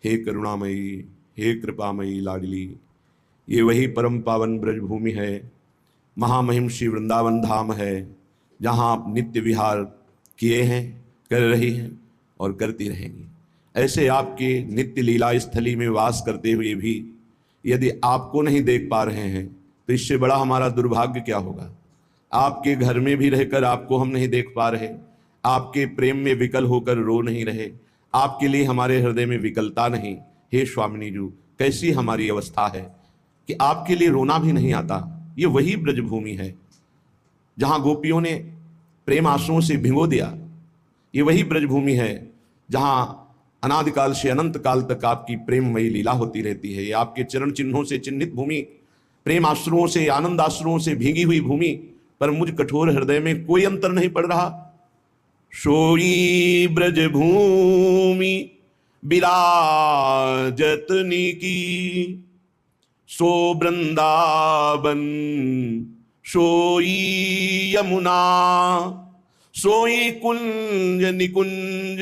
हे करुणामयी, हे कृपामयी लाडली, ये वही परम पावन ब्रजभूमि है, महामहिम श्री वृंदावन धाम है, जहाँ आप नित्य विहार किए हैं, कर रही हैं और करती रहेंगी। ऐसे आपके नित्य लीला स्थली में वास करते हुए भी यदि आपको नहीं देख पा रहे हैं तो इससे बड़ा हमारा दुर्भाग्य क्या होगा। आपके घर में भी रहकर आपको हम नहीं देख पा रहे, आपके प्रेम में विकल होकर रो नहीं रहे, आपके लिए हमारे हृदय में विकलता नहीं। हे स्वामिनी जी, कैसी हमारी अवस्था है कि आपके लिए रोना भी नहीं आता। ये वही ब्रजभूमि है जहाँ गोपियों ने प्रेम आंसुओं से भिगो दिया। ये वही ब्रजभूमि है जहाँ अनादिकाल से अनंत काल तक आपकी प्रेममयी लीला होती रहती है। ये आपके चरण चिन्हों से चिन्हित भूमि, प्रेम आश्रुओं से, आनंद आश्रुओं से भीगी हुई भूमि पर मुझ कठोर हृदय में कोई अंतर नहीं पड़ रहा। सोई ब्रजभूमि विराजतनी की, सो वृंदावन सोई यमुना, सोई कुंज निकुंज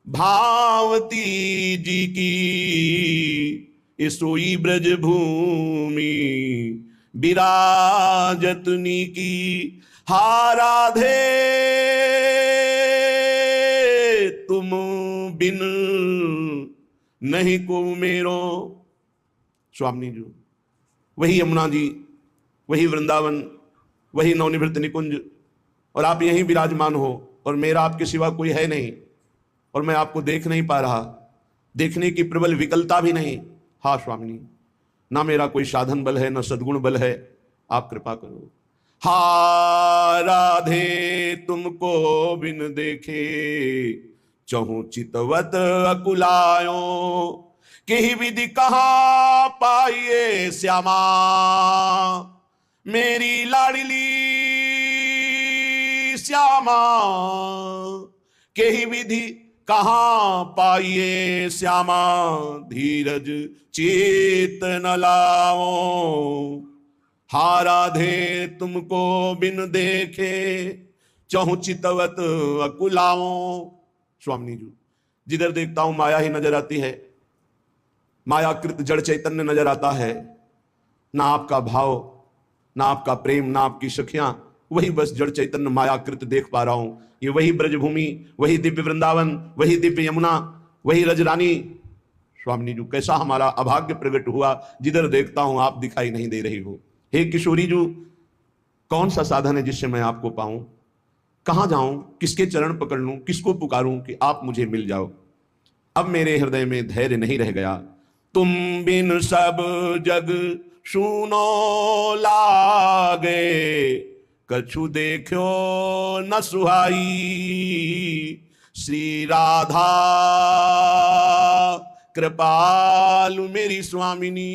भावती जी की, सोई ब्रजभूमि विराजतनी की। हा राधे तुम बिन नहीं को मेरो। स्वामी जी, वही यमुना जी, वही वृंदावन, वही नवनिवृत्त निकुंज, और आप यहीं विराजमान हो और मेरा आपके सिवा कोई है नहीं, और मैं आपको देख नहीं पा रहा, देखने की प्रबल विकलता भी नहीं। हाँ स्वामिनी, ना मेरा कोई साधन बल है, ना सद्गुण बल है, आप कृपा करो। हा राधे तुमको बिन देखे चहु चितवत अकुलायो, केहि विधि कहाँ पाइए श्यामा, मेरी लाडली श्यामा, केहि विधि कहाँ पाइए श्यामा, धीरज चेत न लाओ। हा राधे तुमको बिन देखे चहु चितवत अकुलाओ। स्वामी जी, जिधर देखता हूं माया ही नजर आती है, मायाकृत जड़ चैतन्य नजर आता है। ना आपका भाव, ना आपका प्रेम, ना आपकी सखियां, वही बस जड़ चैतन्य मायाकृत देख पा रहा हूं। ये वही ब्रजभूमि, वही दिव्य वृंदावन, वही दिव्य यमुना, वही रजरानी। स्वामी जी, कैसा हमारा अभाग्य प्रकट हुआ, जिधर देखता हूं आप दिखाई नहीं दे रही हो। हे किशोरी जी, कौन सा साधन है जिससे मैं आपको पाऊं? कहां जाऊं, किसके चरण पकड़ लूं, किसको पुकारूं कि आप मुझे मिल जाओ। अब मेरे हृदय में धैर्य नहीं रह गया। तुम बिन सब जग सुनो लागे, कछु देखो न सुहाई। श्री राधा कृपालु मेरी स्वामिनी,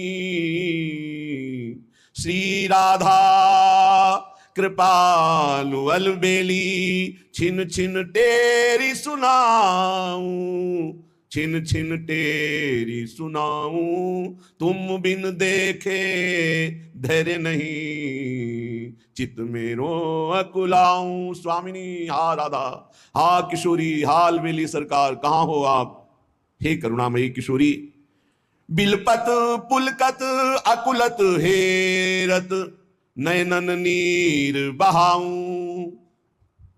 श्री राधा कृपालु अलबेली, छिन छिन तेरी सुनाऊं, छिन छिन तेरी सुनाऊं। तुम बिन देखे धैर्य नहीं, चित मेरो अकुलाऊं। स्वामिनी, हा राधा, हा किशोरी, हा अलबेली सरकार, कहाँ हो आप? हे करुणामयी किशोरी, बिलपत पुलकत अकुलत हेरत, नयनन नीर बहाऊं।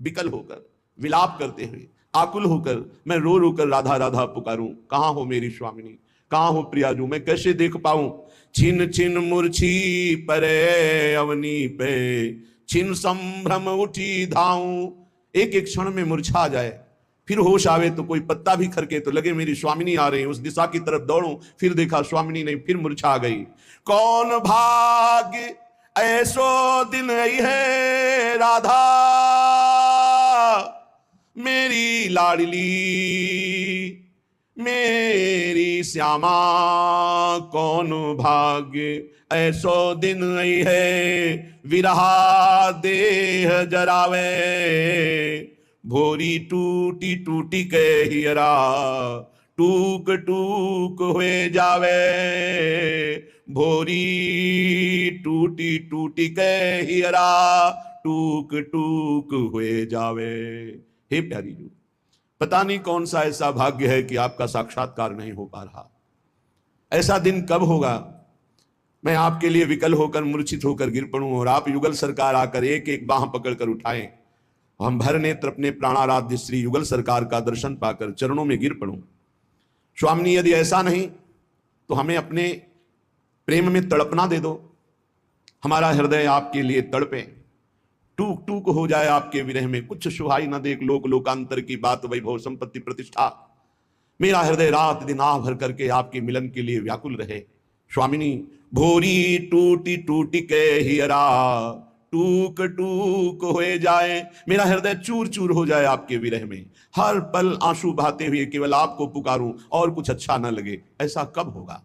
विकल होकर, विलाप करते हुए, आकुल होकर मैं रो रो कर राधा राधा पुकारूं। कहां हो मेरी स्वामिनी, कहां हो प्रियाजू, मैं कैसे देख पाऊं? छिन छिन मूर्छी परे अवनी पे, छिन संभ्रम उठी धाऊं। एक एक क्षण में मूर्छा जाए, फिर होश आवे तो कोई पत्ता भी खरके तो लगे मेरी स्वामिनी आ रही, उस दिशा की तरफ दौड़ूं, फिर देखा स्वामिनी नहीं, फिर मूर्छा आ गई। कौन भाग्य ऐसो दिन आई है राधा, मेरी लाडली मेरी श्यामा। कौन भाग्य ऐसो दिन आई है, विरहा देह जरावे। भोरी टूटी टूटी के हियरा, टूक टूक हुए जावे। भोरी टूटी टूटी के हियरा, टूक टूक हुए जावे। हे प्यारी जी, पता नहीं कौन सा ऐसा भाग्य है कि आपका साक्षात्कार नहीं हो पा रहा। ऐसा दिन कब होगा मैं आपके लिए विकल होकर मूर्छित होकर गिर पड़ूं और आप युगल सरकार आकर एक एक बाह पकड़कर उठाएं, हम भर नेत्र अपने प्राणाराध्य श्री युगल सरकार का दर्शन पाकर चरणों में गिर पड़ूं। स्वामिनी यदि ऐसा नहीं तो हमें अपने प्रेम में तड़पना दे दो, हमारा हृदय आपके लिए तड़पे, टूक टूक हो जाए आपके विरह में, कुछ सुहाई न देख लोक लोकांतर की बात वैभव संपत्ति प्रतिष्ठा, मेरा हृदय रात दिन आह भर करके आपके मिलन के लिए व्याकुल रहे। स्वामिनी भोरी टूटी टूटी के हियरा टूक टूक हो जाए, मेरा हृदय चूर चूर हो जाए आपके विरह में, हर पल आंसू बहाते हुए केवल आपको पुकारूं और कुछ अच्छा न लगे, ऐसा कब होगा।